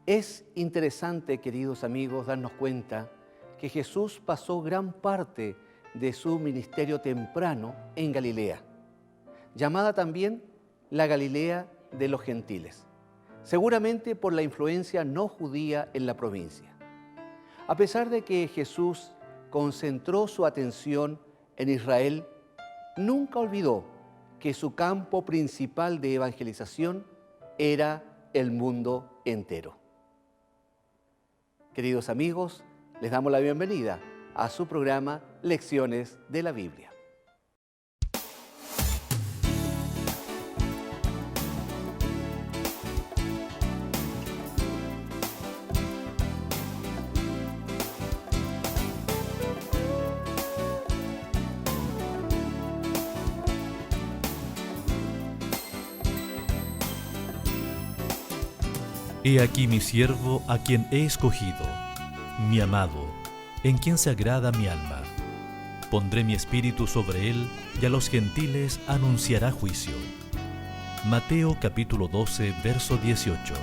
Es interesante, queridos amigos, darnos cuenta que Jesús pasó gran parte de su ministerio temprano en Galilea, llamada también la Galilea de los gentiles, seguramente por la influencia no judía en la provincia. A pesar de que Jesús concentró su atención en Israel, nunca olvidó que su campo principal de evangelización era el mundo entero. Queridos amigos, les damos la bienvenida a su programa Lecciones de la Biblia. He aquí mi siervo a quien he escogido, mi amado, en quien se agrada mi alma. Pondré mi espíritu sobre él y a los gentiles anunciará juicio. Mateo capítulo 12, verso 18.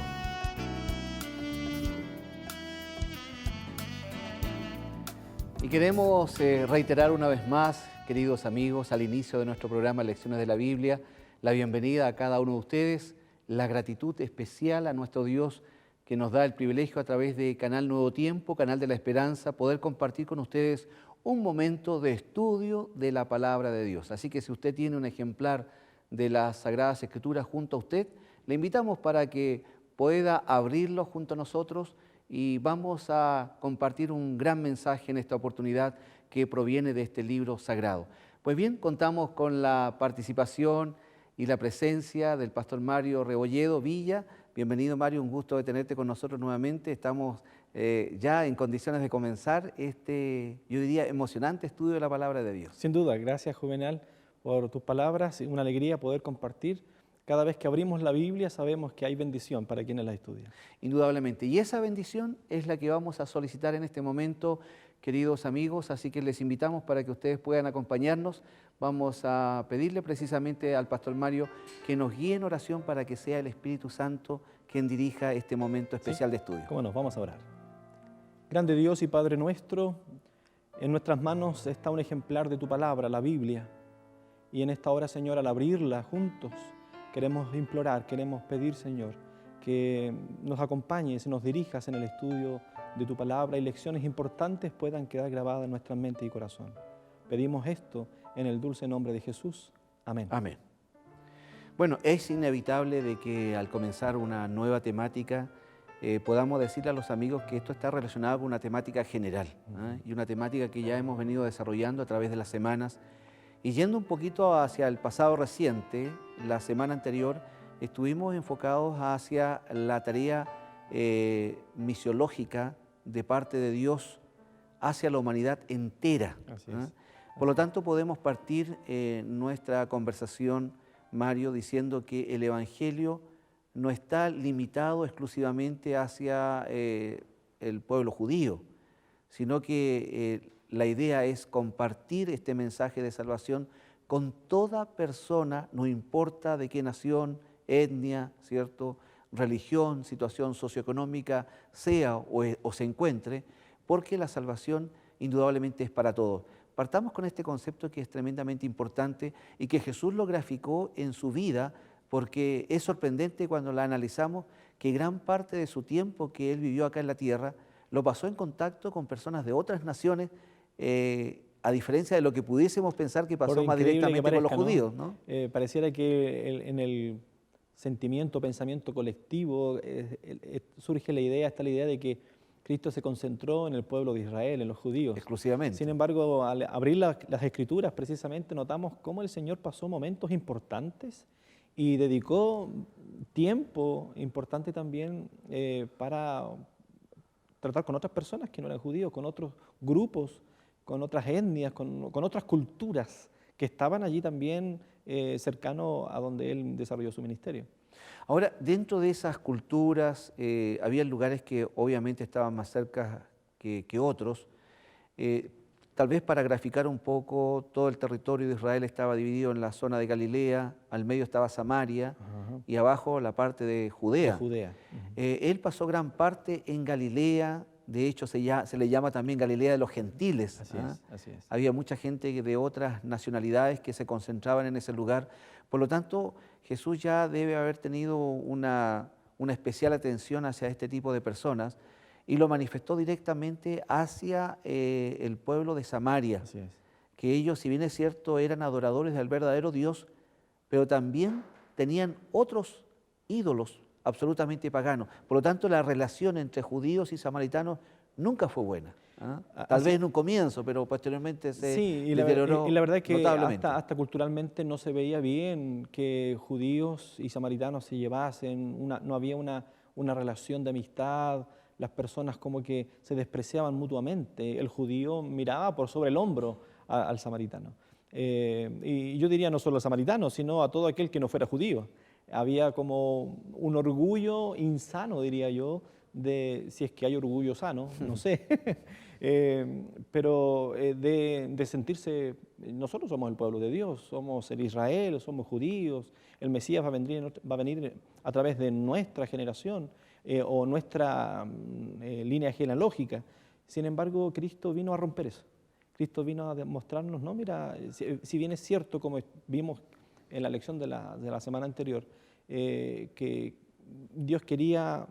Y queremos reiterar una vez más, queridos amigos, al inicio de nuestro programa Lecciones de la Biblia, la bienvenida a cada uno de ustedes, la gratitud especial a nuestro Dios que nos da el privilegio a través de Canal Nuevo Tiempo, Canal de la Esperanza, poder compartir con ustedes un momento de estudio de la Palabra de Dios. Así que si usted tiene un ejemplar de las Sagradas Escrituras junto a usted, le invitamos para que pueda abrirlo junto a nosotros y vamos a compartir un gran mensaje en esta oportunidad que proviene de este libro sagrado. Pues bien, contamos con la participación y la presencia del pastor Mario Rebolledo Villa. Bienvenido, Mario, un gusto de tenerte con nosotros nuevamente. Estamos ya en condiciones de comenzar este, yo diría, emocionante estudio de la Palabra de Dios. Sin duda, gracias Juvenal por tus palabras, una alegría poder compartir. Cada vez que abrimos la Biblia sabemos que hay bendición para quienes la estudian. Indudablemente, y esa bendición es la que vamos a solicitar en este momento, queridos amigos, así que les invitamos para que ustedes puedan acompañarnos. Vamos a pedirle precisamente al pastor Mario que nos guíe en oración para que sea el Espíritu Santo quien dirija este momento especial de estudio. ¿Cómo nos vamos a orar? Grande Dios y Padre nuestro, en nuestras manos está un ejemplar de tu palabra, la Biblia. Y en esta hora, Señor, al abrirla juntos, queremos implorar, queremos pedir, Señor, que nos acompañes y nos dirijas en el estudio de tu palabra y lecciones importantes puedan quedar grabadas en nuestra mente y corazón. Pedimos esto en el dulce nombre de Jesús. Amén. Amén. Bueno, es inevitable de que al comenzar una nueva temática podamos decirle a los amigos que esto está relacionado con una temática general, y una temática que ya hemos venido desarrollando a través de las semanas. Y yendo un poquito hacia el pasado reciente, la semana anterior estuvimos enfocados hacia la tarea misiológica de parte de Dios hacia la humanidad entera. Así es. Por lo tanto, podemos partir nuestra conversación, Mario, diciendo que el Evangelio no está limitado exclusivamente hacia el pueblo judío, sino que la idea es compartir este mensaje de salvación con toda persona, no importa de qué nación, etnia, ¿cierto?, religión, situación socioeconómica sea o se encuentre, porque la salvación indudablemente es para todos. Partamos con este concepto que es tremendamente importante y que Jesús lo graficó en su vida, porque es sorprendente cuando la analizamos que gran parte de su tiempo que él vivió acá en la tierra lo pasó en contacto con personas de otras naciones, a diferencia de lo que pudiésemos pensar que pasó más directamente con los judíos, ¿no? Pareciera que en el sentimiento, pensamiento colectivo surge la idea, está la idea de que Cristo se concentró en el pueblo de Israel, en los judíos. Exclusivamente. Sin embargo, al abrir las Escrituras, precisamente notamos cómo el Señor pasó momentos importantes y dedicó tiempo importante también para tratar con otras personas que no eran judíos, con otros grupos, con otras etnias, con otras culturas que estaban allí también cercano a donde Él desarrolló su ministerio. Ahora, dentro de esas culturas, había lugares que obviamente estaban más cerca que otros. Tal vez para graficar un poco, todo el territorio de Israel estaba dividido en la zona de Galilea, al medio estaba Samaria y abajo la parte de De Judea. Judea. Él pasó gran parte en Galilea, de hecho se le llama también Galilea de los gentiles. Así ¿ah? es, así es. Había mucha gente de otras nacionalidades que se concentraban en ese lugar. Por lo tanto, Jesús ya debe haber tenido una especial atención hacia este tipo de personas y lo manifestó directamente hacia el pueblo de Samaria, Así es. que ellos, si bien es cierto, eran adoradores del verdadero Dios, pero también tenían otros ídolos absolutamente paganos. Por lo tanto, la relación entre judíos y samaritanos nunca fue buena. ¿ah? Tal Así- vez en un comienzo, pero posteriormente se Sí, y deterioró la verdad es que notablemente. hasta culturalmente no se veía bien que judíos y samaritanos se llevasen, no había una relación de amistad, las personas como que se despreciaban mutuamente, el judío miraba por sobre el hombro al samaritano. Y yo diría no solo al samaritano, sino a todo aquel que no fuera judío. Había como un orgullo insano, diría yo, de si es que hay orgullo sano, no sé. Pero de sentirse, nosotros somos el pueblo de Dios, somos el Israel, somos judíos, el Mesías va a venir a través de nuestra generación o nuestra línea genealógica. Sin embargo, Cristo vino a romper eso. Cristo vino a demostrarnos, no, mira, si bien es cierto, como vimos en la lección de la semana anterior, que Dios quería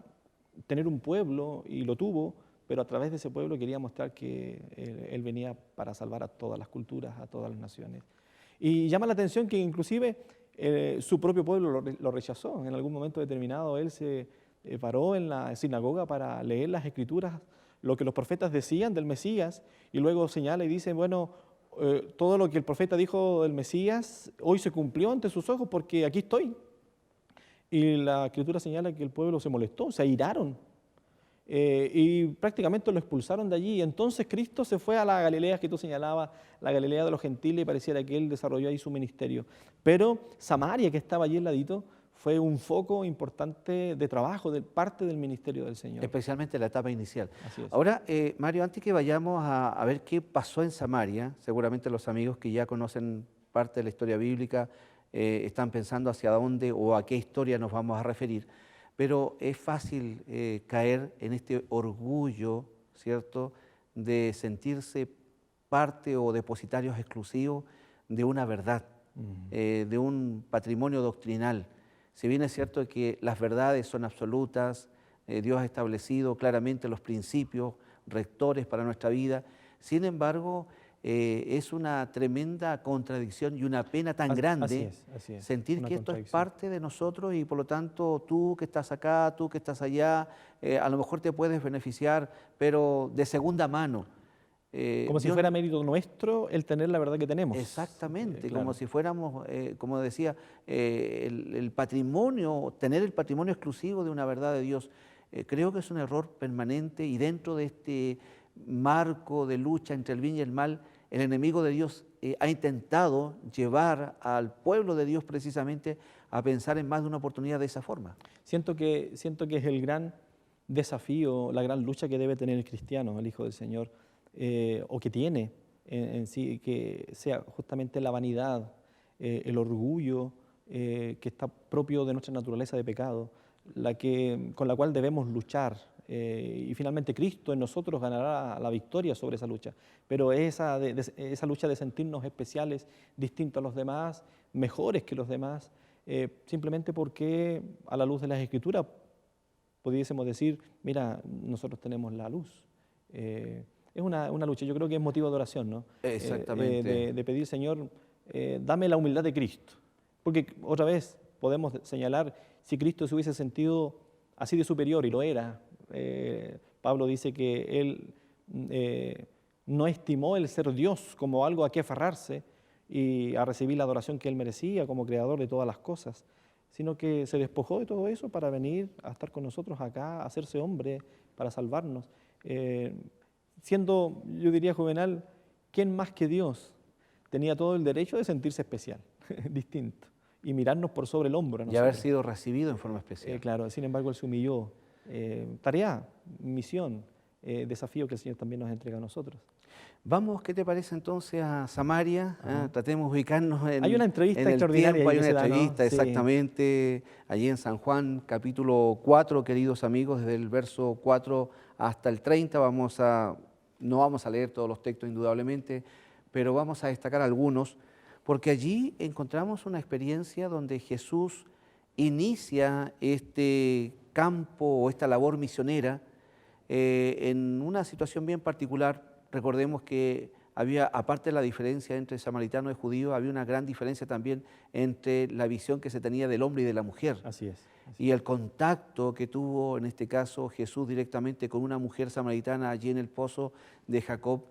tener un pueblo y lo tuvo, pero a través de ese pueblo quería mostrar que Él venía para salvar a todas las culturas, a todas las naciones. Y llama la atención que inclusive su propio pueblo lo rechazó. En algún momento determinado Él se paró en la sinagoga para leer las Escrituras, lo que los profetas decían del Mesías, y luego señala y dice, bueno, todo lo que el profeta dijo del Mesías hoy se cumplió ante sus ojos porque aquí estoy. Y la Escritura señala que el pueblo se molestó, se airaron y prácticamente lo expulsaron de allí. Entonces Cristo se fue a la Galilea que tú señalabas, la Galilea de los gentiles, y pareciera que Él desarrolló ahí su ministerio. Pero Samaria, que estaba allí al ladito, fue un foco importante de trabajo, de parte del ministerio del Señor. Especialmente la etapa inicial. Así es. Ahora, Mario, antes que vayamos a ver qué pasó en Samaria, seguramente los amigos que ya conocen parte de la historia bíblica están pensando hacia dónde o a qué historia nos vamos a referir, pero es fácil caer en este orgullo, ¿cierto?, de sentirse parte o depositarios exclusivos de una verdad, de un patrimonio doctrinal. Si bien es cierto que las verdades son absolutas, Dios ha establecido claramente los principios rectores para nuestra vida, sin embargo, es una tremenda contradicción y una pena tan grande así es, sentir una que esto es contradicción. parte de nosotros y por lo tanto tú que estás acá, tú que estás allá, a lo mejor te puedes beneficiar, pero de segunda mano. Como si Dios- fuera mérito nuestro el tener la verdad que tenemos. Exactamente, Claro. como si fuéramos, como decía, el patrimonio, tener el patrimonio exclusivo de una verdad de Dios. Creo que es un error permanente y dentro de este marco de lucha entre el bien y el mal, el enemigo de Dios ha intentado llevar al pueblo de Dios precisamente a pensar en más de una oportunidad de esa forma. Siento que es el gran desafío, la gran lucha que debe tener el cristiano, el Hijo del Señor, o que tiene en sí, que sea justamente la vanidad, el orgullo que está propio de nuestra naturaleza de pecado, con la cual debemos luchar. Y finalmente Cristo en nosotros ganará la victoria sobre esa lucha. Pero esa lucha de sentirnos especiales, distintos a los demás, mejores que los demás, simplemente porque a la luz de las Escrituras pudiésemos decir, mira, nosotros tenemos la luz. Es una lucha, yo creo que es motivo de oración, ¿no? Exactamente. De pedir, Señor, dame la humildad de Cristo. Porque otra vez podemos señalar, si Cristo se hubiese sentido así de superior, y lo era, Pablo dice que él no estimó el ser Dios como algo a qué aferrarse y a recibir la adoración que él merecía como creador de todas las cosas, sino que se despojó de todo eso para venir a estar con nosotros acá, a hacerse hombre, para salvarnos. Siendo, yo diría, Juvenal, ¿quién más que Dios tenía todo el derecho de sentirse especial, distinto, y mirarnos por sobre el hombro a Y haber nosotros? sido recibido en forma especial. Claro, sin embargo, Él se humilló. Tarea, misión, desafío que el Señor también nos entrega a nosotros. Vamos, ¿qué te parece entonces a Samaria? Tratemos de ubicarnos Hay una entrevista en el extraordinaria tiempo, hay ahí una que se da, ¿no? entrevista Sí. exactamente allí en San Juan, capítulo 4, queridos amigos, desde el verso 4 hasta el 30. No vamos a leer todos los textos indudablemente, pero vamos a destacar algunos, porque allí encontramos una experiencia donde Jesús inicia este campo o esta labor misionera en una situación bien particular. Recordemos que había, aparte de la diferencia entre samaritano y judío, había una gran diferencia también entre la visión que se tenía del hombre y de la mujer. Así es. Y el contacto que tuvo, en este caso, Jesús directamente con una mujer samaritana allí en el pozo de Jacob,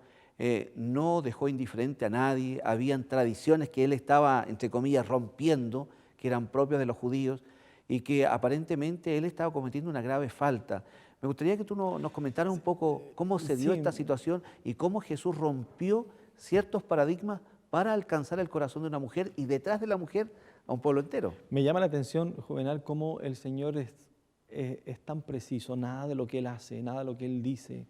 no dejó indiferente a nadie. Habían tradiciones que él estaba, entre comillas, rompiendo, que eran propias de los judíos, y que aparentemente él estaba cometiendo una grave falta. Me gustaría que tú nos comentaras un poco cómo se dio esta situación y cómo Jesús rompió ciertos paradigmas para alcanzar el corazón de una mujer y detrás de la mujer a un pueblo entero. Me llama la atención, Juvenal, cómo el Señor es tan preciso. Nada de lo que Él hace, nada de lo que Él dice,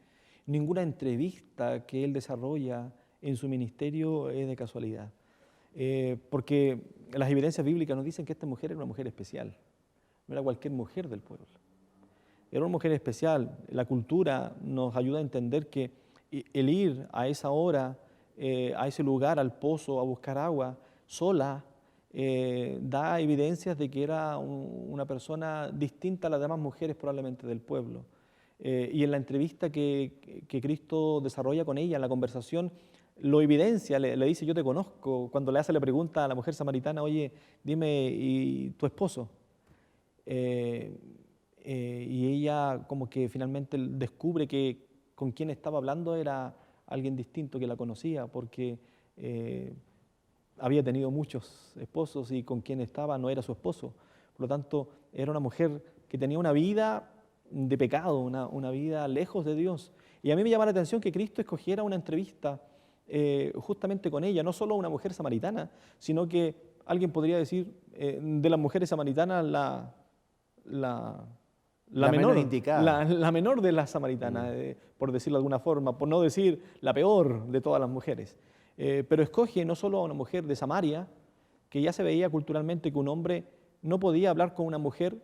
ninguna entrevista que Él desarrolla en su ministerio es de casualidad. Porque las evidencias bíblicas nos dicen que esta mujer era una mujer especial, no era cualquier mujer del pueblo. Era una mujer especial. La cultura nos ayuda a entender que el ir a esa hora, a ese lugar, al pozo, a buscar agua, sola, da evidencias de que era una persona distinta a las demás mujeres probablemente del pueblo. Y en la entrevista que Cristo desarrolla con ella, en la conversación, lo evidencia, le dice: yo te conozco. Cuando le hace la pregunta a la mujer samaritana: oye, dime, ¿y tu esposo? Y ella como que finalmente descubre que con quien estaba hablando era alguien distinto que la conocía, porque había tenido muchos esposos y con quien estaba no era su esposo. Por lo tanto, era una mujer que tenía una vida de pecado, una vida lejos de Dios. Y a mí me llama la atención que Cristo escogiera una entrevista justamente con ella, no solo una mujer samaritana, sino que alguien podría decir de las mujeres samaritanas la menor indicada. La menor de las samaritanas, por decirlo de alguna forma, por no decir la peor de todas las mujeres. Pero escoge no solo a una mujer de Samaria, que ya se veía culturalmente que un hombre no podía hablar con una mujer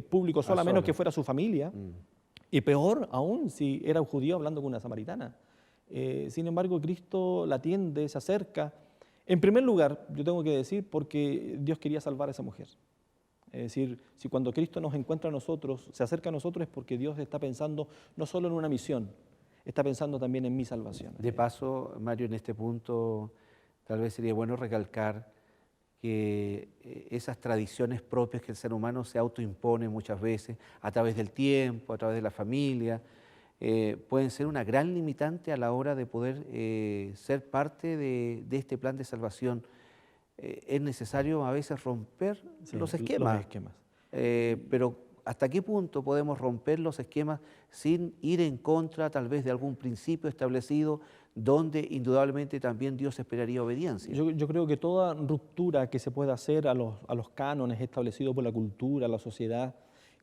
público solo a menos que fuera su familia, y peor aún si era un judío hablando con una samaritana. Sin embargo, Cristo la atiende, se acerca. En primer lugar, yo tengo que decir, porque Dios quería salvar a esa mujer. Es decir, si cuando Cristo nos encuentra a nosotros, se acerca a nosotros, es porque Dios está pensando no solo en una misión, está pensando también en mi salvación. De paso, Mario, en este punto tal vez sería bueno recalcar que esas tradiciones propias que el ser humano se autoimpone muchas veces a través del tiempo, a través de la familia, pueden ser una gran limitante a la hora de poder ser parte de este plan de salvación. Es necesario a veces romper los esquemas. Pero ¿hasta qué punto podemos romper los esquemas sin ir en contra tal vez de algún principio establecido donde indudablemente también Dios esperaría obediencia? Yo creo que toda ruptura que se pueda hacer a los cánones establecidos por la cultura, la sociedad,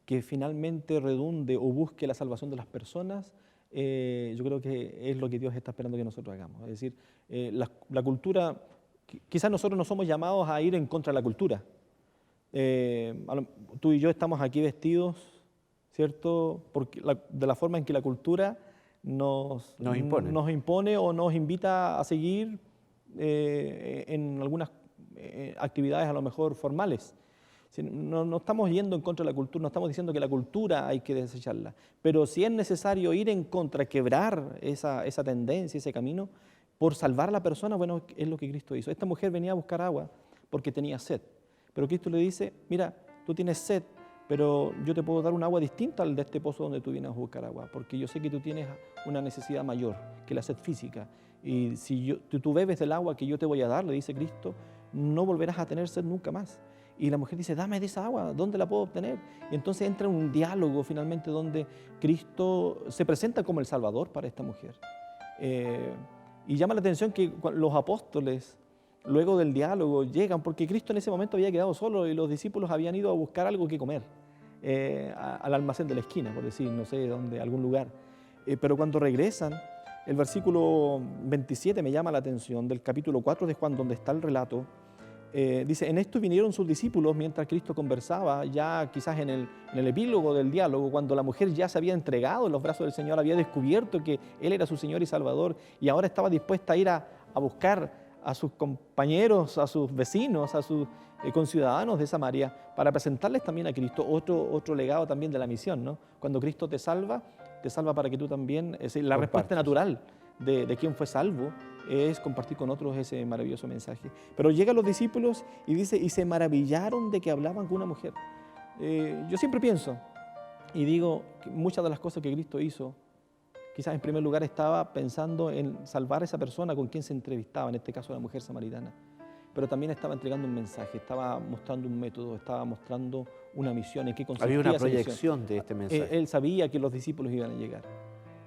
que finalmente redunde o busque la salvación de las personas, yo creo que es lo que Dios está esperando que nosotros hagamos. Es decir, la cultura, quizás nosotros no somos llamados a ir en contra de la cultura. Tú y yo estamos aquí vestidos, ¿cierto? Porque de la forma en que la cultura nos impone o nos invita a seguir en algunas actividades a lo mejor formales. No estamos yendo en contra de la cultura, no estamos diciendo que la cultura hay que desecharla, pero si es necesario ir en contra, quebrar esa tendencia, ese camino, por salvar a la persona, bueno, es lo que Cristo hizo. Esta mujer venía a buscar agua porque tenía sed, pero Cristo le dice: mira, tú tienes sed, pero yo te puedo dar un agua distinta al de este pozo donde tú vienes a buscar agua, porque yo sé que tú tienes una necesidad mayor que la sed física, y si tú bebes del agua que yo te voy a dar, le dice Cristo, no volverás a tener sed nunca más. Y la mujer dice: dame de esa agua, ¿dónde la puedo obtener? Y entonces entra un diálogo finalmente donde Cristo se presenta como el Salvador para esta mujer. Y llama la atención que los apóstoles, luego del diálogo, llegan, porque Cristo en ese momento había quedado solo y los discípulos habían ido a buscar algo que comer al almacén de la esquina, por decir, no sé dónde, algún lugar. Pero cuando regresan, el versículo 27 me llama la atención, del capítulo 4 de Juan, donde está el relato. Dice, en esto vinieron sus discípulos mientras Cristo conversaba, ya quizás en el epílogo del diálogo, cuando la mujer ya se había entregado en los brazos del Señor, había descubierto que Él era su Señor y Salvador, y ahora estaba dispuesta a ir a buscar a sus compañeros, a sus vecinos, a sus conciudadanos de Samaria, para presentarles también a Cristo, otro legado también de la misión, ¿no? Cuando Cristo te salva para que tú también, es decir, la respuesta natural de quien fue salvo es compartir con otros ese maravilloso mensaje. Pero llegan los discípulos y dice, y se maravillaron de que hablaban con una mujer. Yo siempre pienso y digo que muchas de las cosas que Cristo hizo, quizás en primer lugar estaba pensando en salvar a esa persona con quien se entrevistaba, en este caso la mujer samaritana, pero también estaba entregando un mensaje, estaba mostrando un método, estaba mostrando una misión, en qué consistía Había una esa misión. proyección de este mensaje. Él sabía que los discípulos iban a llegar.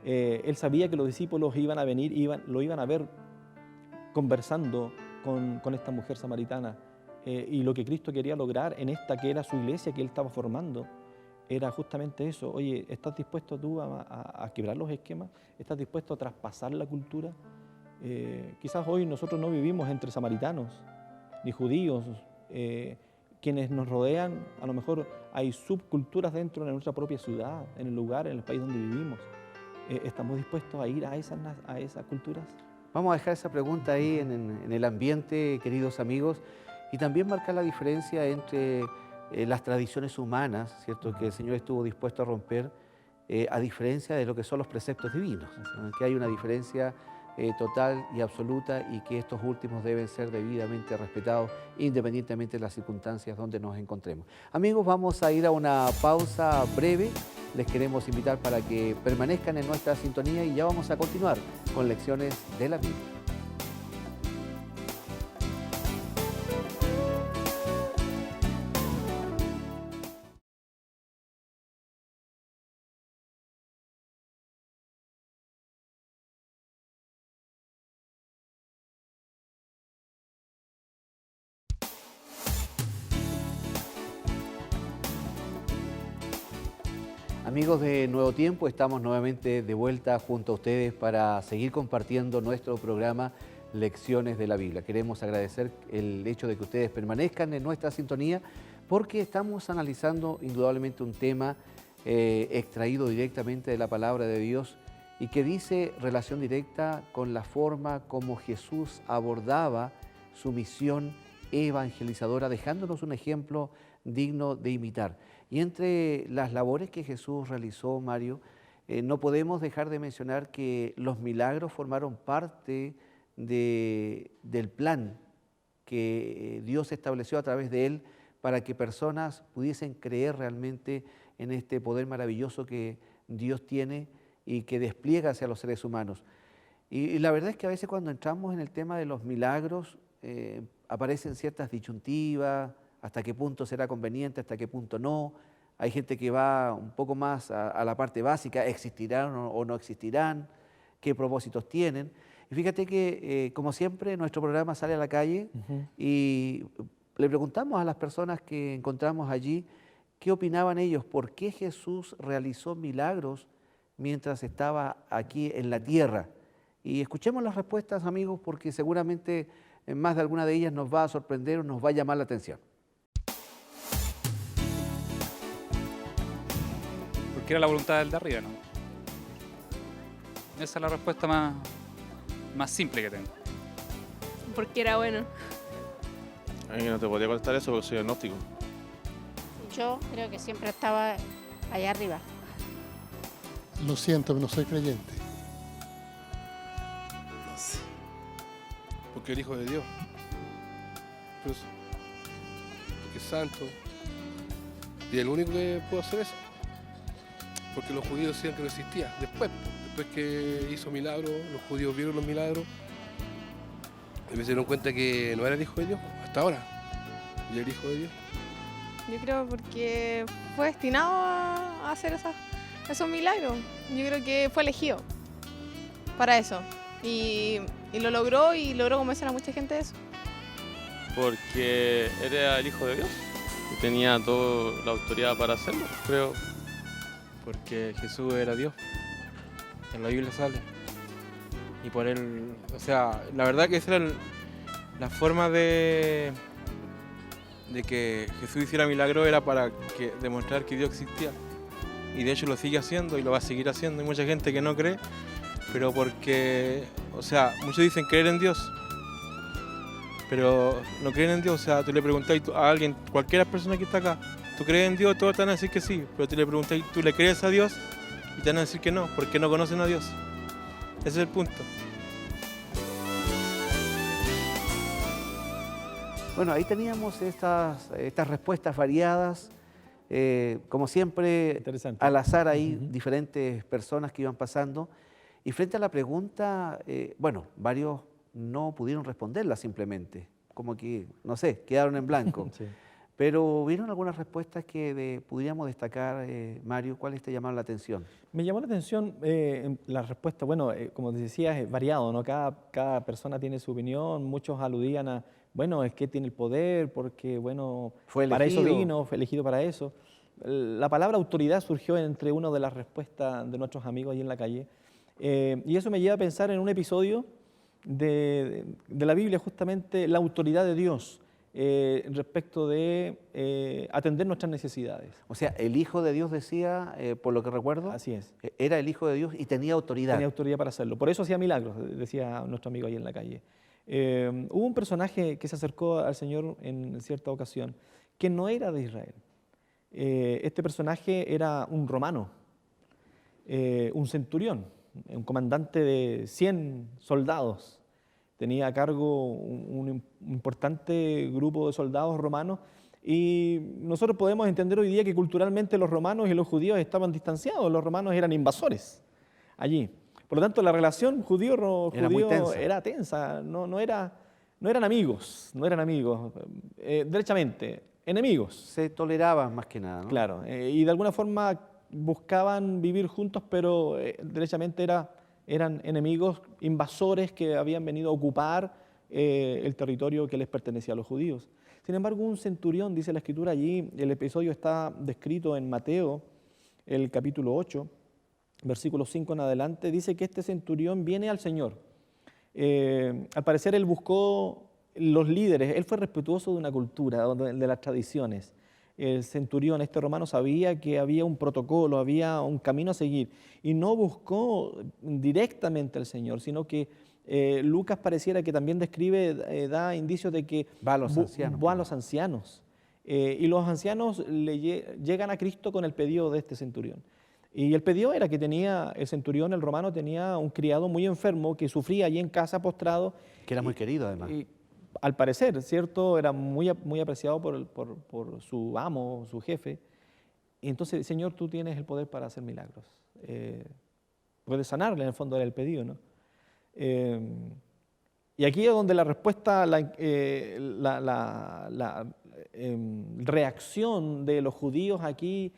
Él sabía que los discípulos iban a venir, lo iban a ver conversando con esta mujer samaritana. Y lo que Cristo quería lograr en esta que era su iglesia que Él estaba formando, era justamente eso. Oye, ¿estás dispuesto tú a quebrar los esquemas? ¿Estás dispuesto a traspasar la cultura? Quizás hoy nosotros no vivimos entre samaritanos, ni judíos. Quienes nos rodean, a lo mejor hay subculturas dentro de nuestra propia ciudad, en el lugar, en el país donde vivimos. ¿Estamos dispuestos a ir a esas culturas? Vamos a dejar esa pregunta ahí en el ambiente, queridos amigos, y también marcar la diferencia entre las tradiciones humanas, ¿cierto?, que el Señor estuvo dispuesto a romper, a diferencia de lo que son los preceptos divinos, ¿no? Que hay una diferencia total y absoluta y que estos últimos deben ser debidamente respetados independientemente de las circunstancias donde nos encontremos. Amigos, vamos a ir a una pausa breve. Les queremos invitar para que permanezcan en nuestra sintonía y ya vamos a continuar con lecciones de la Biblia. Amigos de Nuevo Tiempo, estamos nuevamente de vuelta junto a ustedes para seguir compartiendo nuestro programa Lecciones de la Biblia. Queremos agradecer el hecho de que ustedes permanezcan en nuestra sintonía porque estamos analizando indudablemente un tema extraído directamente de la palabra de Dios y que dice relación directa con la forma como Jesús abordaba su misión evangelizadora, dejándonos un ejemplo digno de imitar. Y entre las labores que Jesús realizó, Mario, no podemos dejar de mencionar que los milagros formaron parte del plan que Dios estableció a través de Él para que personas pudiesen creer realmente en este poder maravilloso que Dios tiene y que despliega hacia los seres humanos. Y la verdad es que a veces cuando entramos en el tema de los milagros aparecen ciertas disyuntivas, hasta qué punto será conveniente, hasta qué punto no. Hay gente que va un poco más a la parte básica, ¿existirán o no existirán? ¿Qué propósitos tienen? Y fíjate que, como siempre, nuestro programa sale a la calle y le preguntamos a las personas que encontramos allí qué opinaban ellos, por qué Jesús realizó milagros mientras estaba aquí en la tierra. Y escuchemos las respuestas, amigos, porque seguramente más de alguna de ellas nos va a sorprender o nos va a llamar la atención. Porque era la voluntad del de arriba, ¿no? Esa es la respuesta más simple que tengo. Porque era bueno. A mí no te podría contestar eso porque soy agnóstico. Yo creo que siempre estaba allá arriba. Lo siento, pero no soy creyente. No sé. Porque el Hijo de Dios. Pues, porque es santo. Y el único que puede hacer eso. Porque los judíos decían que no existía. Después que hizo milagros, los judíos vieron los milagros y se dieron cuenta que no era el Hijo de Dios hasta ahora. Y el Hijo de Dios. Yo creo porque fue destinado a hacer esos milagros. Yo creo que fue elegido para eso. Y lo logró y logró convencer a mucha gente de eso. Porque era el Hijo de Dios y tenía toda la autoridad para hacerlo, creo. Porque Jesús era Dios. En la Biblia sale. Y por él, o sea, la verdad que esa era la forma de que Jesús hiciera milagro, era para demostrar que Dios existía. Y de hecho lo sigue haciendo y lo va a seguir haciendo. Hay mucha gente que no cree, pero porque, o sea, muchos dicen creer en Dios, pero no creen en Dios. O sea, tú le preguntas a alguien, cualquier persona que está acá, ¿tú crees en Dios? Todos te van a decir que sí, pero tú le preguntas, ¿tú le crees a Dios? Y te van a decir que no, porque no conocen a Dios. Ese es el punto. Bueno, ahí teníamos estas respuestas variadas. Como siempre, al azar ahí diferentes personas que iban pasando. Y frente a la pregunta, bueno, varios no pudieron responderla simplemente. Como que, no sé, quedaron en blanco. Sí. Pero hubieron algunas respuestas que pudiéramos destacar, Mario. ¿Cuáles te llamaron la atención? Me llamó la atención la respuesta, bueno, como te decía, es variado, ¿no? Cada persona tiene su opinión, muchos aludían a, bueno, es que tiene el poder, porque, bueno, para eso vino, fue elegido para eso. La palabra autoridad surgió entre una de las respuestas de nuestros amigos ahí en la calle, y eso me lleva a pensar en un episodio de la Biblia, justamente la autoridad de Dios, respecto de atender nuestras necesidades. O sea, el Hijo de Dios decía, por lo que recuerdo, así es, era el Hijo de Dios y tenía autoridad. Tenía autoridad para hacerlo. Por eso hacía milagros, decía nuestro amigo ahí en la calle. Hubo un personaje que se acercó al Señor en cierta ocasión, que no era de Israel. Este personaje era un romano, un centurión, un comandante de 100 soldados. Tenía a cargo un importante grupo de soldados romanos, y nosotros podemos entender hoy día que culturalmente los romanos y los judíos estaban distanciados. Los romanos eran invasores allí. Por lo tanto, la relación judío era tensa, no eran amigos, derechamente, enemigos. Se toleraban más que nada, ¿no? Claro, y de alguna forma buscaban vivir juntos, pero derechamente eran enemigos, invasores que habían venido a ocupar el territorio que les pertenecía a los judíos. Sin embargo, un centurión, dice la Escritura allí, el episodio está descrito en Mateo, el capítulo 8, versículo 5 en adelante, dice que este centurión viene al Señor. Al parecer él buscó los líderes, él fue respetuoso de una cultura, de las tradiciones. El centurión, este romano, sabía que había un protocolo, había un camino a seguir, y no buscó directamente al Señor, sino que Lucas pareciera que también describe, da indicios de que va a los ancianos. Va a los ancianos. Y los ancianos llegan a Cristo con el pedido de este centurión. Y el pedido era que el centurión, el romano, tenía un criado muy enfermo que sufría allí en casa postrado. Que era muy querido además. Y, al parecer, ¿cierto? Era muy apreciado por su amo, su jefe. Y entonces, Señor, tú tienes el poder para hacer milagros. Puedes sanarle, en el fondo era el pedido, ¿no? Y aquí es donde la respuesta, la reacción de los judíos aquí,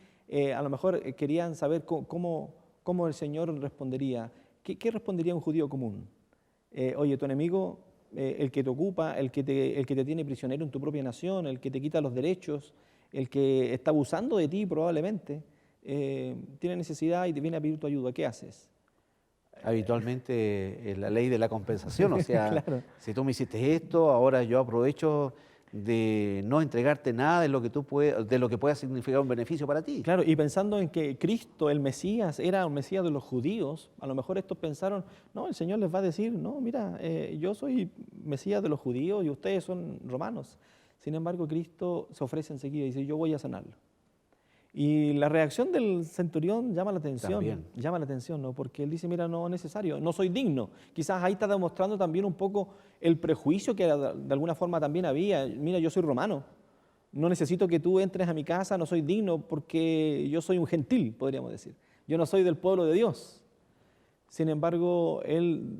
a lo mejor querían saber cómo el Señor respondería. ¿Qué respondería un judío común? Oye, tu enemigo, el que te ocupa, el que te tiene prisionero en tu propia nación, el que te quita los derechos, el que está abusando de ti probablemente, tiene necesidad y te viene a pedir tu ayuda. ¿Qué haces? Habitualmente la ley de la compensación, o sea, claro. Si tú me hiciste esto, ahora yo aprovecho de no entregarte nada de lo que pueda significar un beneficio para ti. Claro, y pensando en que Cristo, el Mesías, era un Mesías de los judíos, a lo mejor estos pensaron, no, el Señor les va a decir, no, mira, yo soy Mesías de los judíos y ustedes son romanos. Sin embargo, Cristo se ofrece enseguida y dice, yo voy a sanarlo. Y la reacción del centurión llama la atención, ¿no? Porque él dice, mira, no es necesario, no soy digno. Quizás ahí está demostrando también un poco el prejuicio que de alguna forma también había. Mira, yo soy romano, no necesito que tú entres a mi casa, no soy digno porque yo soy un gentil, podríamos decir. Yo no soy del pueblo de Dios. Sin embargo, él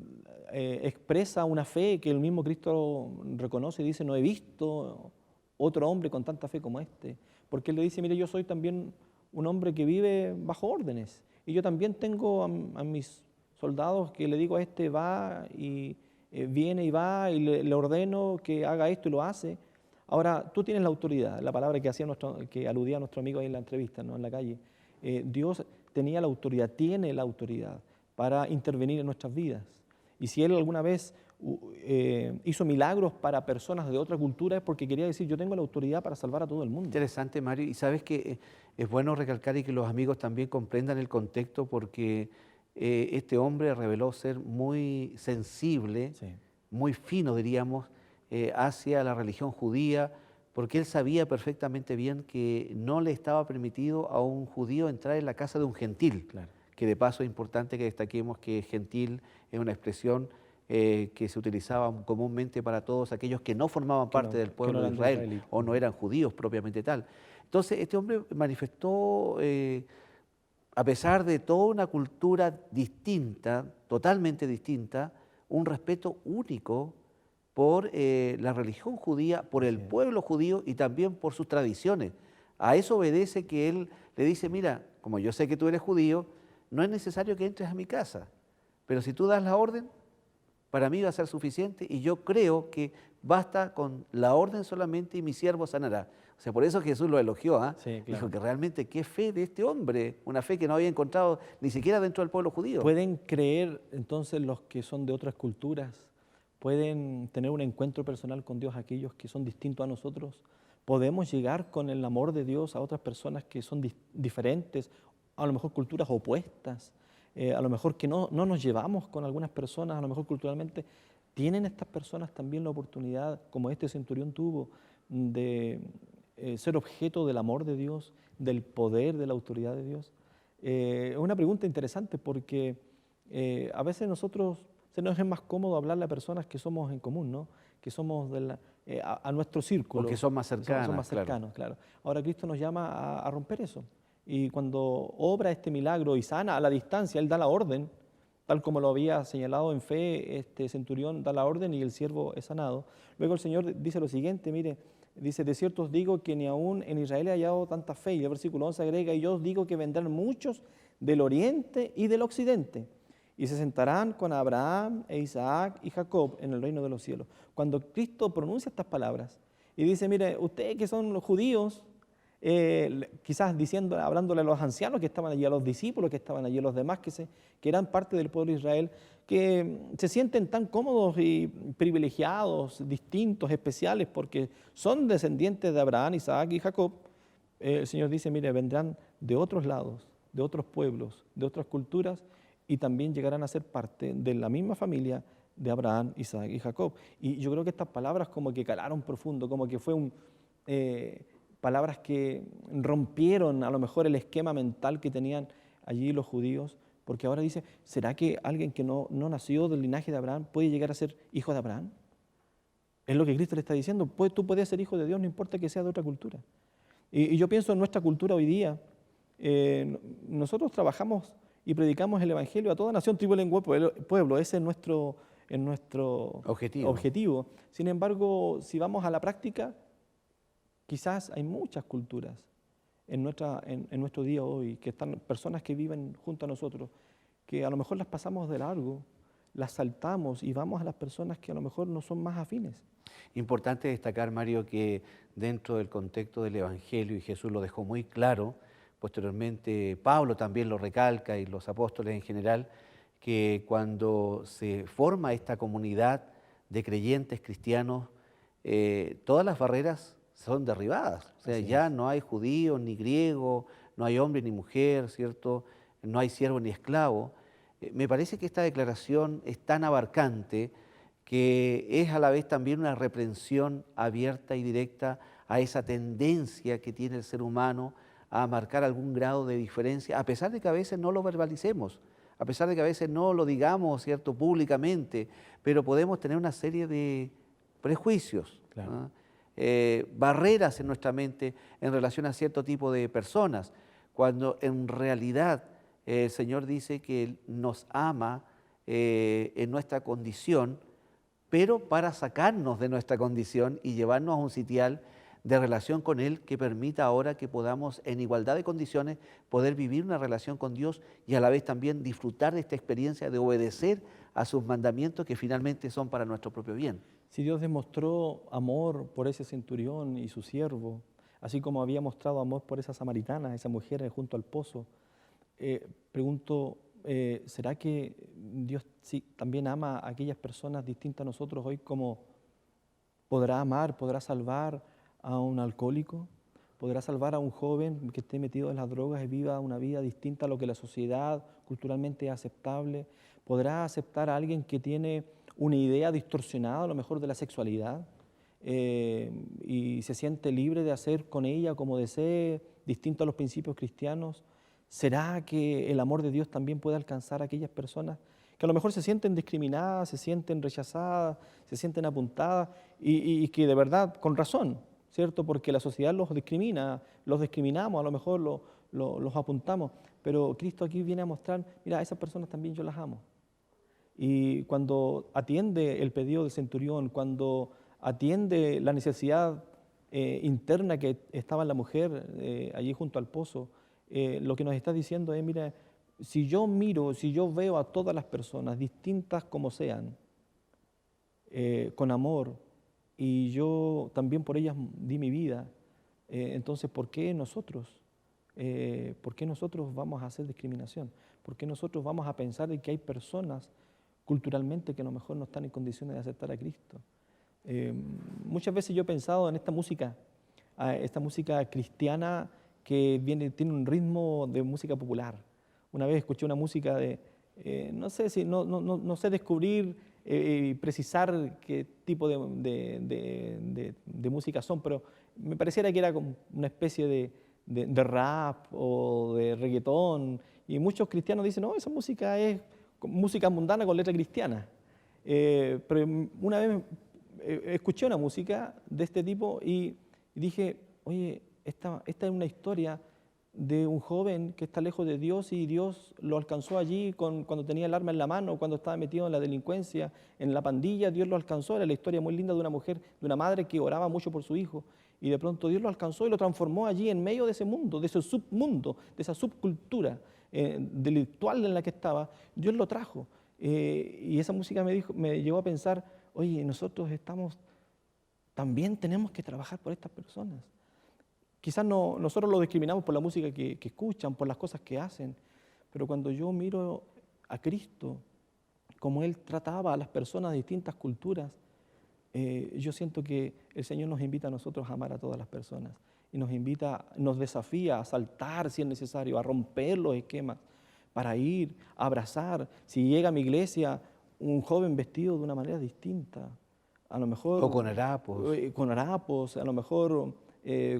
expresa una fe que el mismo Cristo reconoce y dice, no he visto otro hombre con tanta fe como este. Porque él le dice, mire, yo soy también un hombre que vive bajo órdenes. Y yo también tengo a mis soldados que le digo a este va y viene y va y le ordeno que haga esto y lo hace. Ahora, tú tienes la autoridad, la palabra que aludía a nuestro amigo ahí en la entrevista, ¿no? En la calle. Dios tenía la autoridad, tiene la autoridad para intervenir en nuestras vidas. Y si Él alguna vez hizo milagros para personas de otra cultura es porque quería decir, yo tengo la autoridad para salvar a todo el mundo. Interesante, Mario. Y sabes que es bueno recalcar y que los amigos también comprendan el contexto, porque este hombre reveló ser muy sensible, Sí. muy fino, diríamos, hacia la religión judía, porque él sabía perfectamente bien que no le estaba permitido a un judío entrar en la casa de un gentil. Claro. Que de paso es importante que destaquemos que gentil es una expresión que se utilizaba comúnmente para todos aquellos que no formaban parte del pueblo de eran Israel israelitas. o no eran judíos propiamente tal. Entonces este hombre manifestó, a pesar de toda una cultura distinta, totalmente distinta, un respeto único por la religión judía, por el pueblo judío y también por sus tradiciones. A eso obedece que él le dice, mira, como yo sé que tú eres judío, no es necesario que entres a mi casa, pero si tú das la orden, para mí va a ser suficiente y yo creo que basta con la orden solamente y mi siervo sanará. O sea, por eso Jesús lo elogió, ¿ah? Sí, claro. Dijo que realmente qué fe de este hombre, una fe que no había encontrado ni siquiera dentro del pueblo judío. ¿Pueden creer entonces los que son de otras culturas? ¿Pueden tener un encuentro personal con Dios aquellos que son distintos a nosotros? ¿Podemos llegar con el amor de Dios a otras personas que son diferentes, a lo mejor culturas opuestas? A lo mejor que no nos llevamos con algunas personas, a lo mejor culturalmente. ¿Tienen estas personas también la oportunidad, como este centurión tuvo, de ser objeto del amor de Dios, del poder, de la autoridad de Dios? Es una pregunta interesante porque a veces nosotros se nos es más cómodo hablarle a personas que somos en común, ¿no? Que somos a nuestro círculo. Porque son más cercanas, Son más cercanos, claro. Ahora Cristo nos llama a romper eso. Y cuando obra este milagro y sana a la distancia, Él da la orden, tal como lo había señalado en fe, este centurión da la orden y el siervo es sanado. Luego el Señor dice lo siguiente, mire, dice, de cierto os digo que ni aún en Israel he hallado tanta fe. Y el versículo 11 agrega, y yo os digo que vendrán muchos del oriente y del occidente, y se sentarán con Abraham e Isaac y Jacob en el reino de los cielos. Cuando Cristo pronuncia estas palabras y dice, mire, ustedes que son los judíos, quizás hablándole a los ancianos que estaban allí, a los discípulos que estaban allí, a los demás que eran parte del pueblo de Israel, que se sienten tan cómodos y privilegiados, distintos, especiales, porque son descendientes de Abraham, Isaac y Jacob. El Señor dice, mire, vendrán de otros lados, de otros pueblos, de otras culturas, y también llegarán a ser parte de la misma familia de Abraham, Isaac y Jacob. Y yo creo que estas palabras como que calaron profundo, como que fue palabras que rompieron a lo mejor el esquema mental que tenían allí los judíos, porque ahora dice, ¿será que alguien que no nació del linaje de Abraham puede llegar a ser hijo de Abraham? Es lo que Cristo le está diciendo, tú puedes ser hijo de Dios, no importa que sea de otra cultura. Y yo pienso en nuestra cultura hoy día, nosotros trabajamos y predicamos el Evangelio a toda nación, tribu, lengua, pueblo, ese es nuestro objetivo. Sin embargo, si vamos a la práctica, quizás hay muchas culturas en nuestro día hoy, que están personas que viven junto a nosotros, que a lo mejor las pasamos de largo, las saltamos y vamos a las personas que a lo mejor no son más afines. Importante destacar, Mario, que dentro del contexto del Evangelio, y Jesús lo dejó muy claro, posteriormente Pablo también lo recalca y los apóstoles en general, que cuando se forma esta comunidad de creyentes cristianos, todas las barreras son derribadas. O sea, ya no hay judío ni griego, no hay hombre ni mujer, ¿cierto? No hay siervo ni esclavo. Me parece que esta declaración es tan abarcante que es a la vez también una reprensión abierta y directa a esa tendencia que tiene el ser humano a marcar algún grado de diferencia, a pesar de que a veces no lo verbalicemos, a pesar de que a veces no lo digamos, ¿cierto?, públicamente, pero podemos tener una serie de prejuicios, Claro. ¿no? Barreras en nuestra mente en relación a cierto tipo de personas, cuando en realidad el Señor dice que Él nos ama en nuestra condición, pero para sacarnos de nuestra condición y llevarnos a un sitial de relación con Él que permita ahora que podamos en igualdad de condiciones poder vivir una relación con Dios y a la vez también disfrutar de esta experiencia de obedecer a sus mandamientos que finalmente son para nuestro propio bien. Si Dios demostró amor por ese centurión y su siervo, así como había mostrado amor por esa samaritana, esa mujer junto al pozo, pregunto, ¿será que Dios sí, también ama a aquellas personas distintas a nosotros hoy como podrá amar, podrá salvar a un alcohólico? ¿Podrá salvar a un joven que esté metido en las drogas y viva una vida distinta a lo que la sociedad culturalmente es aceptable? ¿Podrá aceptar a alguien que tiene una idea distorsionada a lo mejor de la sexualidad y se siente libre de hacer con ella como desee, distinto a los principios cristianos? ¿Será que el amor de Dios también puede alcanzar a aquellas personas que a lo mejor se sienten discriminadas, se sienten rechazadas, se sienten apuntadas y que de verdad, con razón, ¿cierto? Porque la sociedad los discrimina, los discriminamos, a lo mejor los apuntamos, pero Cristo aquí viene a mostrar, mira, a esas personas también yo las amo. Y cuando atiende el pedido del centurión, cuando atiende la necesidad interna que estaba en la mujer allí junto al pozo, lo que nos está diciendo es, mira, si yo miro, si yo veo a todas las personas, distintas como sean, con amor, y yo también por ellas di mi vida, entonces, ¿por qué nosotros vamos a hacer discriminación? ¿Por qué nosotros vamos a pensar de que hay personas culturalmente que a lo mejor no están en condiciones de aceptar a Cristo? Muchas veces yo he pensado en esta música cristiana que tiene un ritmo de música popular. Una vez escuché una música no sé descubrir y precisar qué tipo de música son, pero me pareciera que era como una especie de rap o de reggaetón, y muchos cristianos dicen, no, esa música es música mundana con letra cristiana. Pero una vez escuché una música de este tipo y dije, oye, esta es una historia de un joven que está lejos de Dios y Dios lo alcanzó allí cuando tenía el arma en la mano, cuando estaba metido en la delincuencia, en la pandilla. Dios lo alcanzó. Era la historia muy linda de una mujer, de una madre que oraba mucho por su hijo, y de pronto Dios lo alcanzó y lo transformó allí en medio de ese mundo, de ese submundo, de esa subcultura delictual en la que estaba. Dios lo trajo, y esa música me llevó a pensar, oye, nosotros también tenemos que trabajar por estas personas. Quizás nosotros lo discriminamos por la música que escuchan, por las cosas que hacen, pero cuando yo miro a Cristo, como Él trataba a las personas de distintas culturas, yo siento que el Señor nos invita a nosotros a amar a todas las personas y nos desafía a saltar si es necesario, a romper los esquemas, para ir, a abrazar. Si llega a mi iglesia un joven vestido de una manera distinta, a lo mejor... O con harapos. Con harapos, a lo mejor...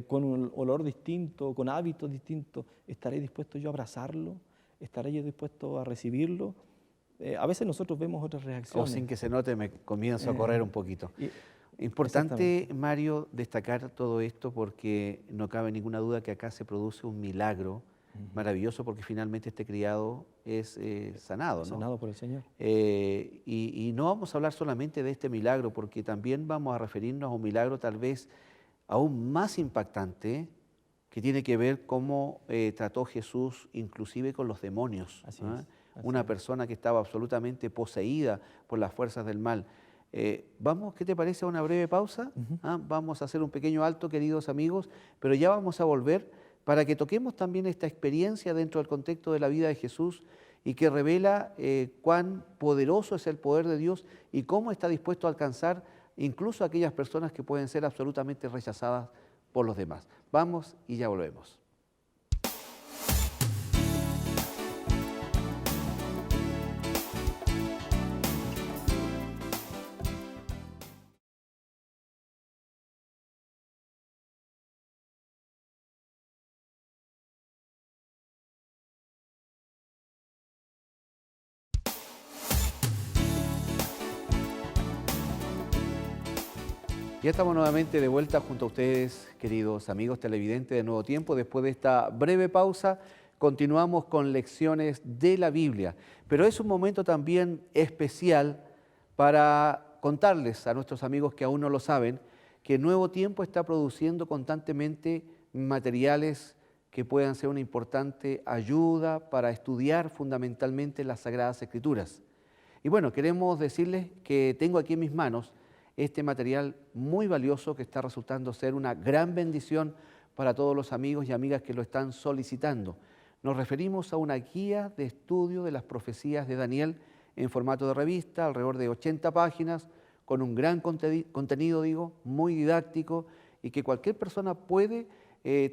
con un olor distinto, con hábitos distintos, ¿estaré dispuesto yo a abrazarlo? ¿Estaré yo dispuesto a recibirlo? A veces nosotros vemos otras reacciones. O sin que se note me comienzo a correr un poquito. Importante, Mario, destacar todo esto porque no cabe ninguna duda que acá se produce un milagro maravilloso, porque finalmente este criado es sanado, ¿no? Sanado por el Señor. Y no vamos a hablar solamente de este milagro, porque también vamos a referirnos a un milagro tal vez aún más impactante, que tiene que ver cómo trató Jesús inclusive con los demonios. Así ¿eh? es. Una persona que estaba absolutamente poseída por las fuerzas del mal. Vamos, ¿qué te parece a una breve pausa? Vamos a hacer un pequeño alto, queridos amigos, pero ya vamos a volver para que toquemos también esta experiencia dentro del contexto de la vida de Jesús y que revela cuán poderoso es el poder de Dios y cómo está dispuesto a alcanzar incluso a aquellas personas que pueden ser absolutamente rechazadas por los demás. Vamos y ya volvemos. Ya estamos nuevamente de vuelta junto a ustedes, queridos amigos televidentes de Nuevo Tiempo. Después de esta breve pausa, continuamos con lecciones de la Biblia. Pero es un momento también especial para contarles a nuestros amigos que aún no lo saben, que Nuevo Tiempo está produciendo constantemente materiales que puedan ser una importante ayuda para estudiar fundamentalmente las Sagradas Escrituras. Y bueno, queremos decirles que tengo aquí en mis manos este material muy valioso que está resultando ser una gran bendición para todos los amigos y amigas que lo están solicitando. Nos referimos a una guía de estudio de las profecías de Daniel en formato de revista, alrededor de 80 páginas, con un gran contenido, muy didáctico, y que cualquier persona puede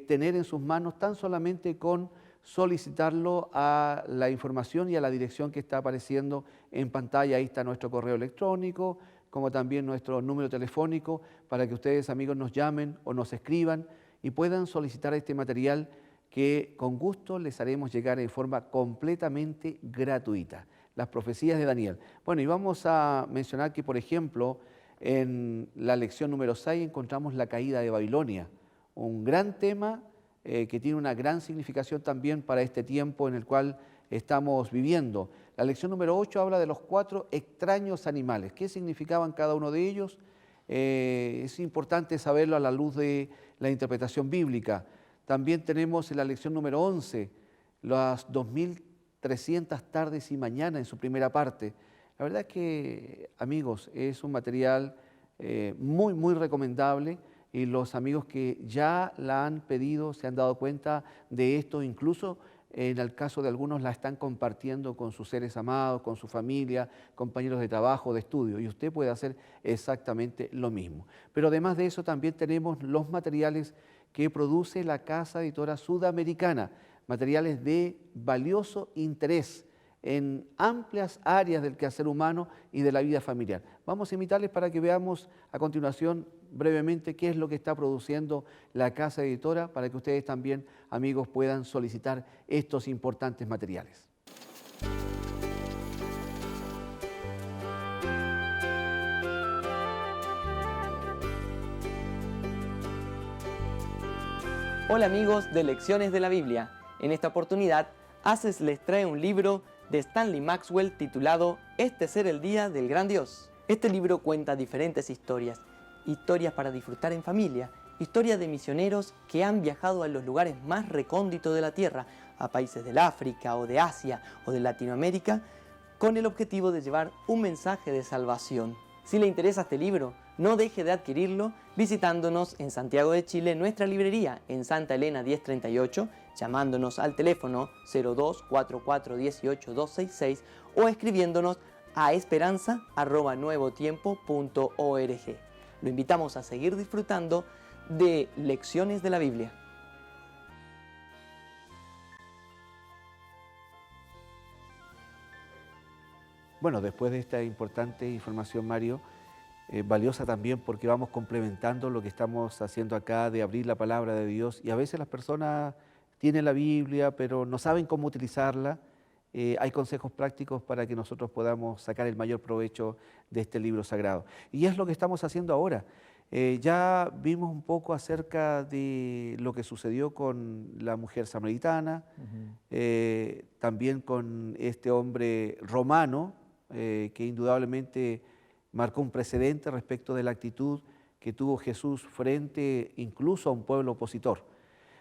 tener en sus manos tan solamente con solicitarlo a la información y a la dirección que está apareciendo en pantalla. Ahí está nuestro correo electrónico, como también nuestro número telefónico, para que ustedes, amigos, nos llamen o nos escriban y puedan solicitar este material que con gusto les haremos llegar en forma completamente gratuita. Las profecías de Daniel. Bueno, y vamos a mencionar que, por ejemplo, en la lección número 6 encontramos la caída de Babilonia, un gran tema que tiene una gran significación también para este tiempo en el cual estamos viviendo. La lección número 8 habla de los 4 extraños animales. ¿Qué significaban cada uno de ellos? Es importante saberlo a la luz de la interpretación bíblica. También tenemos en la lección número 11 las 2300 tardes y mañanas en su primera parte. La verdad es que, amigos, es un material muy recomendable, y los amigos que ya la han pedido se han dado cuenta de esto, incluso en el caso de algunos la están compartiendo con sus seres amados, con su familia, compañeros de trabajo, de estudio, y usted puede hacer exactamente lo mismo. Pero además de eso también tenemos los materiales que produce la Casa Editora Sudamericana, materiales de valioso interés en amplias áreas del quehacer humano y de la vida familiar. Vamos a invitarles para que veamos a continuación brevemente qué es lo que está produciendo la Casa Editora, para que ustedes también, amigos, puedan solicitar estos importantes materiales. Hola amigos de Lecciones de la Biblia. En esta oportunidad, ACES les trae un libro de Stanley Maxwell titulado Este ser el día del gran Dios. Este libro cuenta diferentes historias para disfrutar en familia, historias de misioneros que han viajado a los lugares más recónditos de la tierra, a países del África o de Asia o de Latinoamérica, con el objetivo de llevar un mensaje de salvación. Si le interesa este libro, no deje de adquirirlo visitándonos en Santiago de Chile, en nuestra librería en Santa Elena 1038, llamándonos al teléfono 0244182266 o escribiéndonos a esperanza@nuevotiempo.org. Lo invitamos a seguir disfrutando de Lecciones de la Biblia. Bueno, después de esta importante información, Mario, valiosa también porque vamos complementando lo que estamos haciendo acá de abrir la palabra de Dios, y a veces las personas tienen la Biblia pero no saben cómo utilizarla. Hay consejos prácticos para que nosotros podamos sacar el mayor provecho de este libro sagrado. Y es lo que estamos haciendo ahora. Ya vimos un poco acerca de lo que sucedió con la mujer samaritana, también con este hombre romano, que indudablemente marcó un precedente respecto de la actitud que tuvo Jesús frente incluso a un pueblo opositor.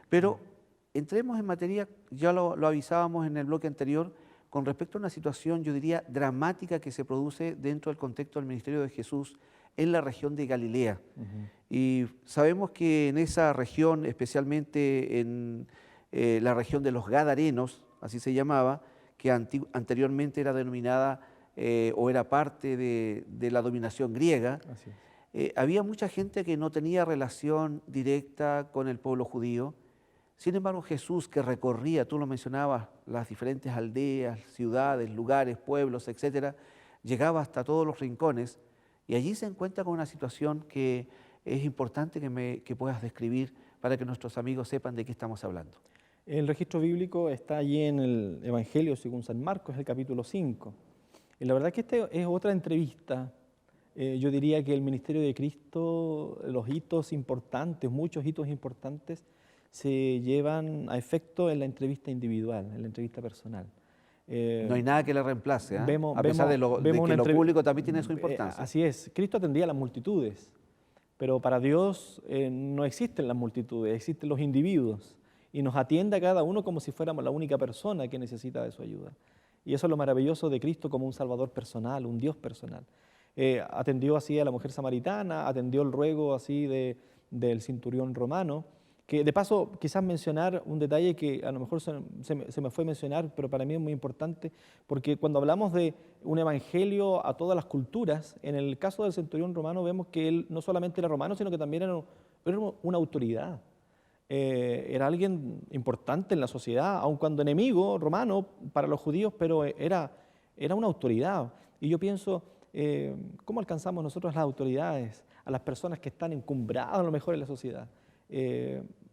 Pero entremos en materia, ya lo avisábamos en el bloque anterior, con respecto a una situación, yo diría, dramática que se produce dentro del contexto del ministerio de Jesús en la región de Galilea. Y sabemos que en esa región, especialmente en la región de los Gadarenos, así se llamaba, que anteriormente era denominada o era parte de la dominación griega, había mucha gente que no tenía relación directa con el pueblo judío. Sin embargo, Jesús, que recorría, tú lo mencionabas, las diferentes aldeas, ciudades, lugares, pueblos, etcétera, llegaba hasta todos los rincones, y allí se encuentra con una situación que es importante que puedas describir para que nuestros amigos sepan de qué estamos hablando. El registro bíblico está allí en el Evangelio según San Marcos, el capítulo 5. Y la verdad que esta es otra entrevista. Yo diría que el ministerio de Cristo, los hitos importantes, muchos hitos importantes, se llevan a efecto en la entrevista individual, en la entrevista personal. No hay nada que le reemplace, a pesar de que lo público también tiene su importancia. Así es, Cristo atendía a las multitudes, pero para Dios no existen las multitudes, existen los individuos, y nos atiende a cada uno como si fuéramos la única persona que necesita de su ayuda. Y eso es lo maravilloso de Cristo como un Salvador personal, un Dios personal. Atendió así a la mujer samaritana, atendió el ruego así del centurión romano, Que de paso, quizás mencionar un detalle que a lo mejor se me fue a mencionar, pero para mí es muy importante, porque cuando hablamos de un evangelio a todas las culturas, en el caso del centurión romano vemos que él no solamente era romano, sino que también era una autoridad. Era alguien importante en la sociedad, aun cuando enemigo romano para los judíos, pero era una autoridad. Y yo pienso, ¿cómo alcanzamos nosotros las autoridades, a las personas que están encumbradas a lo mejor en la sociedad?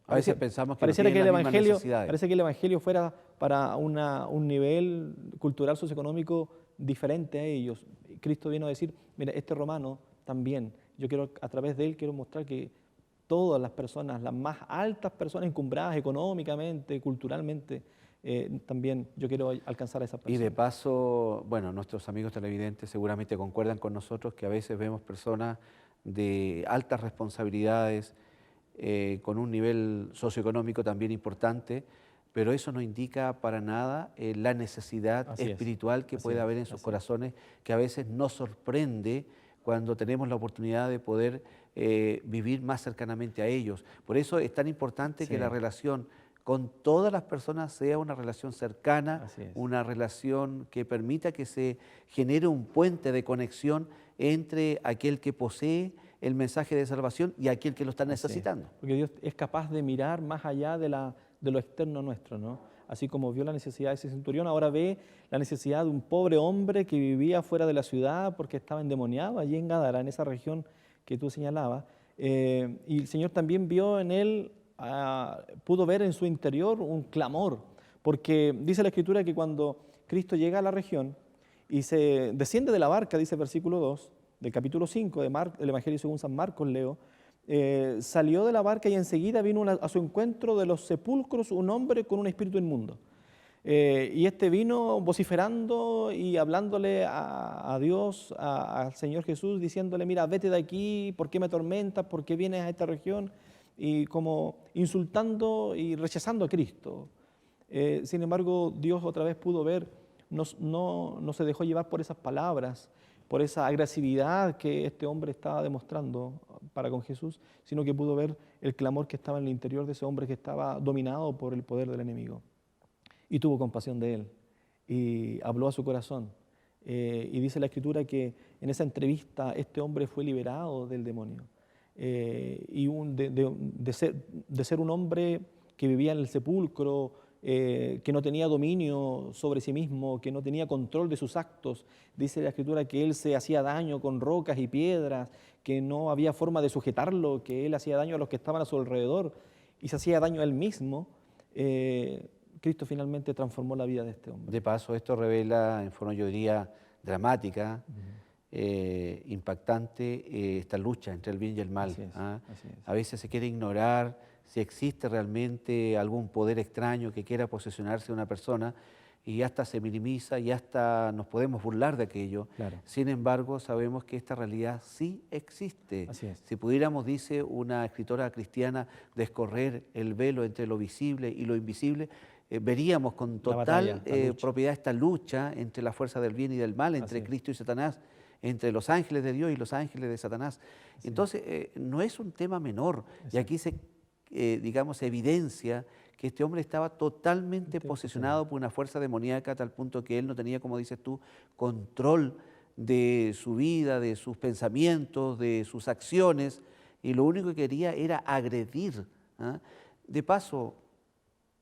A veces pensamos que pareciera no que tienen las mismas necesidades. parece que el evangelio fuera para un nivel cultural socioeconómico diferente a ellos. Cristo vino a decir, mira, este romano también, yo quiero a través de él quiero mostrar que todas las personas, las más altas personas encumbradas económicamente, culturalmente, también yo quiero alcanzar a esas personas. Y de paso, bueno, nuestros amigos televidentes seguramente concuerdan con nosotros que a veces vemos personas de altas responsabilidades, con un nivel socioeconómico también importante, pero eso no indica para nada la necesidad espiritual que puede haber en sus corazones, que a veces nos sorprende cuando tenemos la oportunidad de poder vivir más cercanamente a ellos. Por eso es tan importante que la relación con todas las personas sea una relación cercana, una relación que permita que se genere un puente de conexión entre aquel que posee el mensaje de salvación y aquel que lo está necesitando. Porque Dios es capaz de mirar más allá de lo externo nuestro, ¿no? Así como vio la necesidad de ese centurión, ahora ve la necesidad de un pobre hombre que vivía fuera de la ciudad porque estaba endemoniado allí en Gadara, en esa región que tú señalabas. Y el Señor también vio en él, pudo ver en su interior un clamor, porque dice la Escritura que cuando Cristo llega a la región y se desciende de la barca, dice el versículo 2, del capítulo 5 del Evangelio según San Marcos, leo, salió de la barca y enseguida vino a su encuentro de los sepulcros un hombre con un espíritu inmundo. Y este vino vociferando y hablándole a Dios, al Señor Jesús, diciéndole, mira, vete de aquí, ¿por qué me atormentas? ¿Por qué vienes a esta región? Y como insultando y rechazando a Cristo. Sin embargo, Dios otra vez pudo ver, no se dejó llevar por esas palabras, por esa agresividad que este hombre estaba demostrando para con Jesús, sino que pudo ver el clamor que estaba en el interior de ese hombre que estaba dominado por el poder del enemigo. Y tuvo compasión de él y habló a su corazón. Y dice la Escritura que en esa entrevista este hombre fue liberado del demonio. Y de ser un hombre que vivía en el sepulcro, que no tenía dominio sobre sí mismo, que no tenía control de sus actos. Dice la Escritura que él se hacía daño con rocas y piedras, que no había forma de sujetarlo, que él hacía daño a los que estaban a su alrededor y se hacía daño a él mismo. Cristo finalmente transformó la vida de este hombre. De paso, esto revela en forma, yo diría, dramática, impactante, esta lucha entre el bien y el mal. Así es. A veces se quiere ignorar si existe realmente algún poder extraño que quiera posesionarse de una persona y hasta se minimiza y hasta nos podemos burlar de aquello. Claro. Sin embargo, sabemos que esta realidad sí existe. Así es. Si pudiéramos, dice una escritora cristiana, descorrer el velo entre lo visible y lo invisible, veríamos con total propiedad esta lucha entre la fuerza del bien y del mal, entre Cristo y Satanás, entre los ángeles de Dios y los ángeles de Satanás. Entonces, no es un tema menor. Y aquí se evidencia que este hombre estaba totalmente posesionado por una fuerza demoníaca a tal punto que él no tenía, como dices tú, control de su vida, de sus pensamientos, de sus acciones, y lo único que quería era agredir. De paso,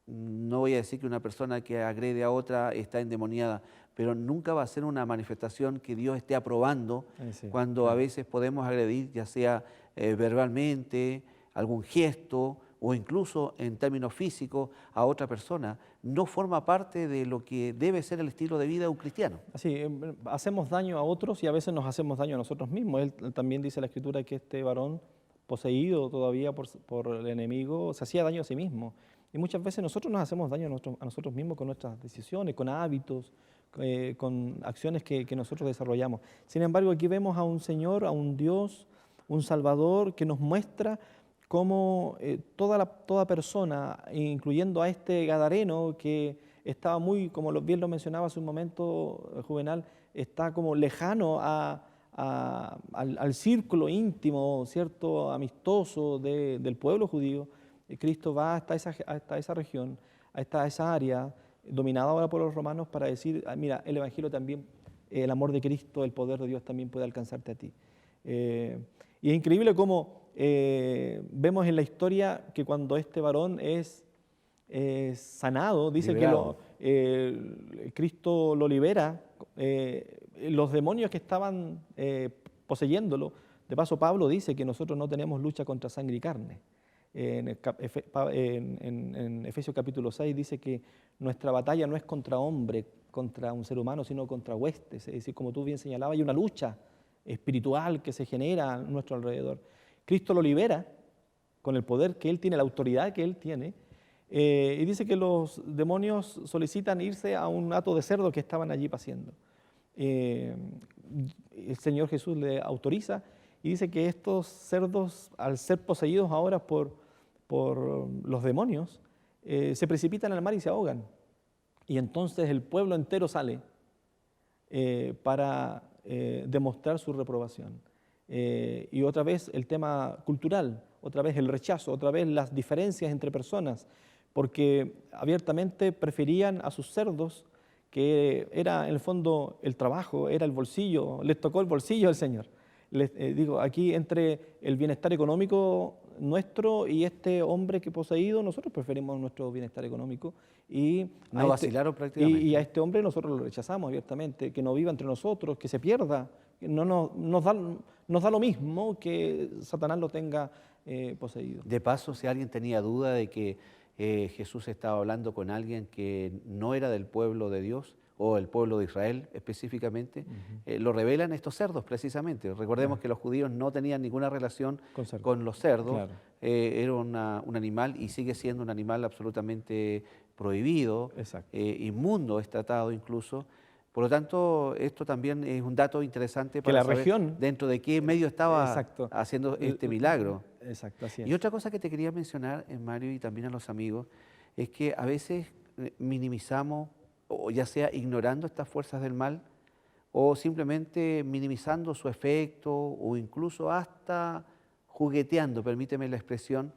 no voy a decir que una persona que agrede a otra está endemoniada, pero nunca va a ser una manifestación que Dios esté aprobando cuando a veces podemos agredir, ya sea verbalmente, algún gesto o incluso en términos físicos a otra persona. No forma parte de lo que debe ser el estilo de vida de un cristiano. Así, hacemos daño a otros y a veces nos hacemos daño a nosotros mismos. Él también dice la Escritura que este varón, poseído todavía por el enemigo, se hacía daño a sí mismo. Y muchas veces nosotros nos hacemos daño a nosotros mismos con nuestras decisiones, con hábitos, con acciones que nosotros desarrollamos. Sin embargo, aquí vemos a un Señor, a un Dios, un Salvador que nos muestra cómo toda persona, incluyendo a este gadareno que estaba muy, como bien lo mencionaba hace un momento Juvenal, está como lejano al círculo íntimo, ¿cierto?, amistoso del pueblo judío, Cristo va hasta esa región, hasta esa área dominada ahora por los romanos para decir, mira, el Evangelio también, el amor de Cristo, el poder de Dios también puede alcanzarte a ti. Y es increíble cómo vemos en la historia que cuando este varón es sanado, dice Liberado. que Cristo lo libera, los demonios que estaban poseyéndolo, de paso Pablo dice que nosotros no tenemos lucha contra sangre y carne. En Efesios capítulo 6 dice que nuestra batalla no es contra hombre, contra un ser humano, sino contra huestes. Es decir, como tú bien señalabas, hay una lucha espiritual que se genera a nuestro alrededor. Cristo lo libera con el poder que Él tiene, la autoridad que Él tiene, y dice que los demonios solicitan irse a un hato de cerdo que estaban allí paciendo. El Señor Jesús le autoriza y dice que estos cerdos, al ser poseídos ahora por los demonios, se precipitan al mar y se ahogan. Y entonces el pueblo entero sale para demostrar su reprobación. Y otra vez el tema cultural, otra vez el rechazo, otra vez las diferencias entre personas, porque abiertamente preferían a sus cerdos, que era en el fondo el trabajo, era el bolsillo, les tocó el bolsillo al Señor. Digo, aquí entre el bienestar económico nuestro y este hombre que poseído, nosotros preferimos nuestro bienestar económico y No vacilaron prácticamente. y a este hombre nosotros lo rechazamos abiertamente, que no viva entre nosotros, que se pierda, que nos da lo mismo que Satanás lo tenga poseído. De paso, si alguien tenía duda de que Jesús estaba hablando con alguien que no era del pueblo de Dios, o el pueblo de Israel específicamente, lo revelan estos cerdos precisamente. Recordemos que los judíos no tenían ninguna relación con los cerdos, Claro. Era un animal y sigue siendo un animal absolutamente prohibido, inmundo, es tratado incluso. Por lo tanto, esto también es un dato interesante para la saber región, dentro de qué medio estaba exacto, haciendo este milagro. Exacto, así es. Y otra cosa que te quería mencionar, Mario, y también a los amigos, es que a veces minimizamos, o ya sea ignorando estas fuerzas del mal, o simplemente minimizando su efecto, o incluso hasta jugueteando, permíteme la expresión.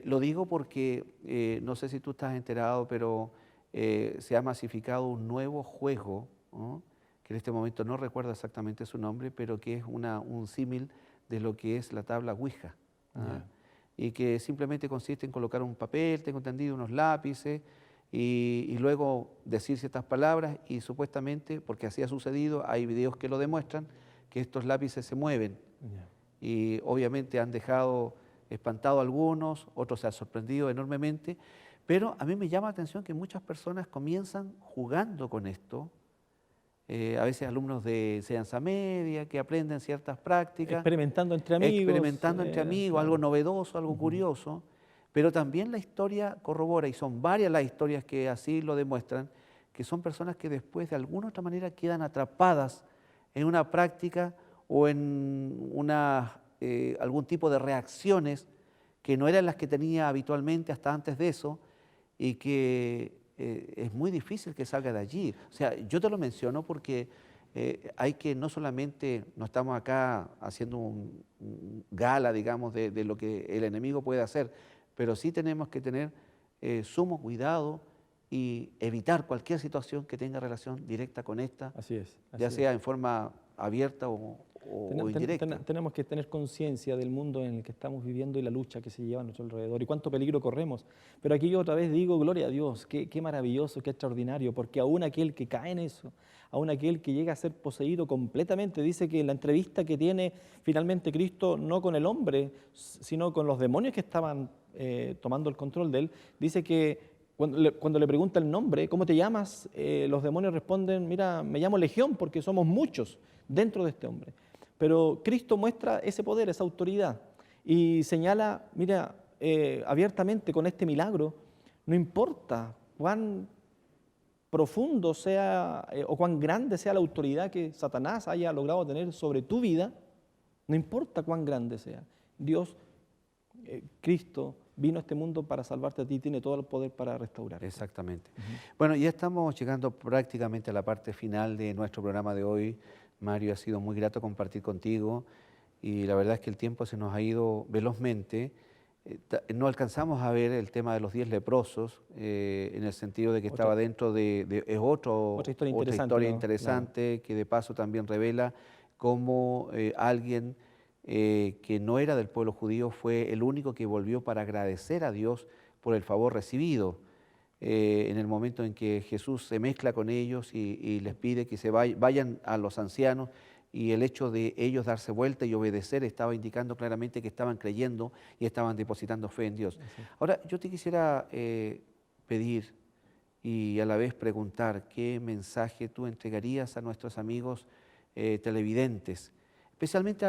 Lo digo porque, no sé si tú estás enterado, pero se ha masificado un nuevo juego, ¿no? Que en este momento no recuerdo exactamente su nombre, pero que es un símil de lo que es la tabla Ouija. Y que simplemente consiste en colocar un papel, tengo entendido, unos lápices, y luego decir ciertas palabras y supuestamente, porque así ha sucedido, hay videos que lo demuestran, que estos lápices se mueven. Y obviamente han dejado espantado a algunos, otros se han sorprendido enormemente, pero a mí me llama la atención que muchas personas comienzan jugando con esto, a veces alumnos de enseñanza media que aprenden ciertas prácticas. Experimentando entre amigos. Algo novedoso, algo curioso. Pero también la historia corrobora, y son varias las historias que así lo demuestran, que son personas que después de alguna otra manera quedan atrapadas en una práctica o en algún tipo de reacciones que no eran las que tenía habitualmente hasta antes de eso, y que es muy difícil que salga de allí. O sea, yo te lo menciono porque hay que no solamente, no estamos acá haciendo un gala, digamos, de lo que el enemigo puede hacer, pero sí tenemos que tener sumo cuidado y evitar cualquier situación que tenga relación directa con esta, ya sea en forma abierta o indirecta. Tenemos que tener conciencia del mundo en el que estamos viviendo y la lucha que se lleva a nuestro alrededor y cuánto peligro corremos. Pero aquí yo otra vez digo, gloria a Dios, qué maravilloso, qué extraordinario, porque aún aquel que cae en eso, aún aquel que llega a ser poseído completamente, dice que en la entrevista que tiene finalmente Cristo, no con el hombre, sino con los demonios que estaban tomando el control de él, dice que cuando le pregunta el nombre, ¿cómo te llamas? Los demonios responden, mira, me llamo Legión porque somos muchos dentro de este hombre. Pero Cristo muestra ese poder, esa autoridad y señala, mira, abiertamente con este milagro, no importa cuán profundo sea o cuán grande sea la autoridad que Satanás haya logrado tener sobre tu vida, no importa cuán grande sea, Dios, Cristo, vino a este mundo para salvarte a ti, tiene todo el poder para restaurar. Exactamente. Bueno, ya estamos llegando prácticamente a la parte final de nuestro programa de hoy. Mario, ha sido muy grato compartir contigo y la verdad es que el tiempo se nos ha ido velozmente. no alcanzamos a ver el tema de los 10 leprosos, en el sentido de que estaba dentro es otra historia interesante, que de paso también revela cómo alguien que no era del pueblo judío fue el único que volvió para agradecer a Dios por el favor recibido. En el momento en que Jesús se mezcla con ellos y les pide que se vayan a los ancianos, y el hecho de ellos darse vuelta y obedecer estaba indicando claramente que estaban creyendo y estaban depositando fe en Dios. Sí. Ahora, yo te quisiera pedir y a la vez preguntar qué mensaje tú entregarías a nuestros amigos televidentes, especialmente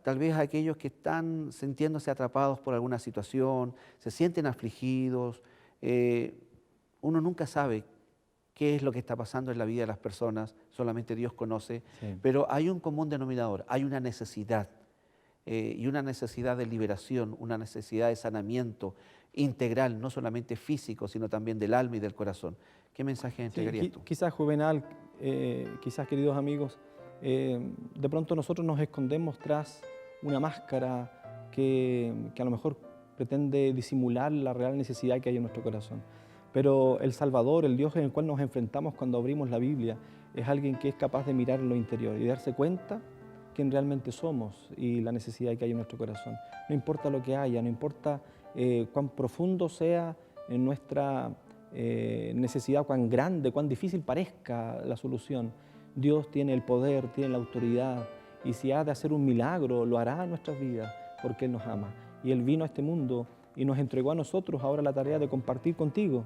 tal vez a aquellos que están sintiéndose atrapados por alguna situación, se sienten afligidos. Uno nunca sabe qué es lo que está pasando en la vida de las personas, solamente Dios conoce, sí. Pero hay un común denominador, hay una necesidad, y una necesidad de liberación, una necesidad de sanamiento integral, no solamente físico, sino también del alma y del corazón. ¿Qué mensaje entregarías tú? Quizás, Juvenal, quizás, queridos amigos, de pronto nosotros nos escondemos tras una máscara que a lo mejor pretende disimular la real necesidad que hay en nuestro corazón. Pero el Salvador, el Dios en el cual nos enfrentamos cuando abrimos la Biblia, es alguien que es capaz de mirar lo interior y darse cuenta quién realmente somos y la necesidad que hay en nuestro corazón. No importa lo que haya, no importa cuán profundo sea en nuestra necesidad, cuán grande, cuán difícil parezca la solución. Dios tiene el poder, tiene la autoridad, y si ha de hacer un milagro, lo hará en nuestras vidas porque Él nos ama. Y Él vino a este mundo y nos entregó a nosotros ahora la tarea de compartir contigo,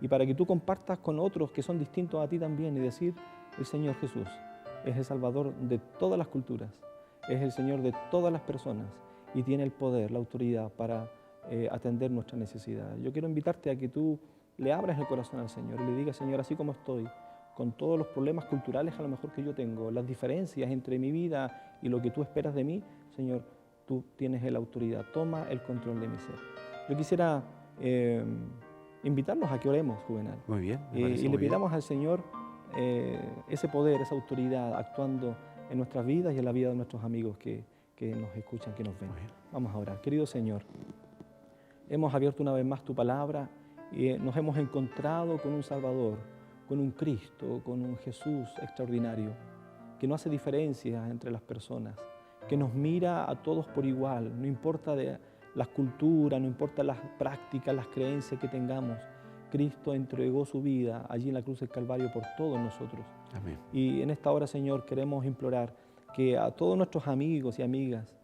y para que tú compartas con otros que son distintos a ti también, y decir: el Señor Jesús es el Salvador de todas las culturas, es el Señor de todas las personas, y tiene el poder, la autoridad para atender nuestra necesidad. Yo quiero invitarte a que tú le abras el corazón al Señor y le digas: Señor, así como estoy, con todos los problemas culturales a lo mejor que yo tengo, las diferencias entre mi vida y lo que tú esperas de mí, Señor, tú tienes la autoridad, toma el control de mi ser. Yo quisiera invitarlos a que oremos, Juvenal. Muy bien. Y le pidamos al Señor ese poder, esa autoridad actuando en nuestras vidas y en la vida de nuestros amigos que nos escuchan, que nos ven. Vamos a orar. Querido Señor, hemos abierto una vez más tu palabra y nos hemos encontrado con un Salvador, con un Cristo, con un Jesús extraordinario, que no hace diferencias entre las personas, que nos mira a todos por igual, no importa de las culturas, no importa las prácticas, las creencias que tengamos. Cristo entregó su vida allí en la cruz del Calvario por todos nosotros. Amén. Y en esta hora, Señor, queremos implorar que a todos nuestros amigos y amigas,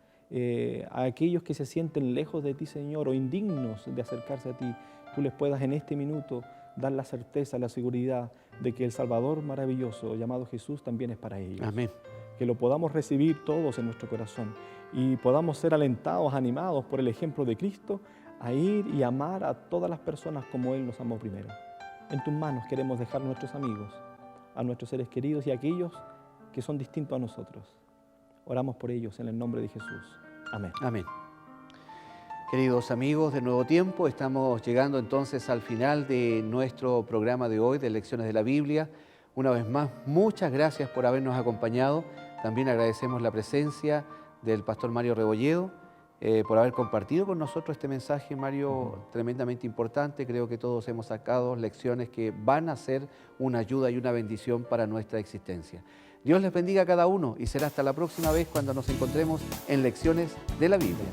a aquellos que se sienten lejos de ti, Señor, o indignos de acercarse a ti, tú les puedas en este minuto dar la certeza, la seguridad de que el Salvador maravilloso llamado Jesús también es para ellos. Amén. Que lo podamos recibir todos en nuestro corazón y podamos ser alentados, animados por el ejemplo de Cristo a ir y amar a todas las personas como Él nos amó primero. En tus manos queremos dejar a nuestros amigos, a nuestros seres queridos y a aquellos que son distintos a nosotros. Oramos por ellos en el nombre de Jesús. Amén. Amén. Queridos amigos de Nuevo Tiempo, estamos llegando entonces al final de nuestro programa de hoy de Lecciones de la Biblia. Una vez más, muchas gracias por habernos acompañado. También agradecemos la presencia del pastor Mario Rebolledo, por haber compartido con nosotros este mensaje, Mario, tremendamente importante. Creo que todos hemos sacado lecciones que van a ser una ayuda y una bendición para nuestra existencia. Dios les bendiga a cada uno y será hasta la próxima vez cuando nos encontremos en Lecciones de la Biblia.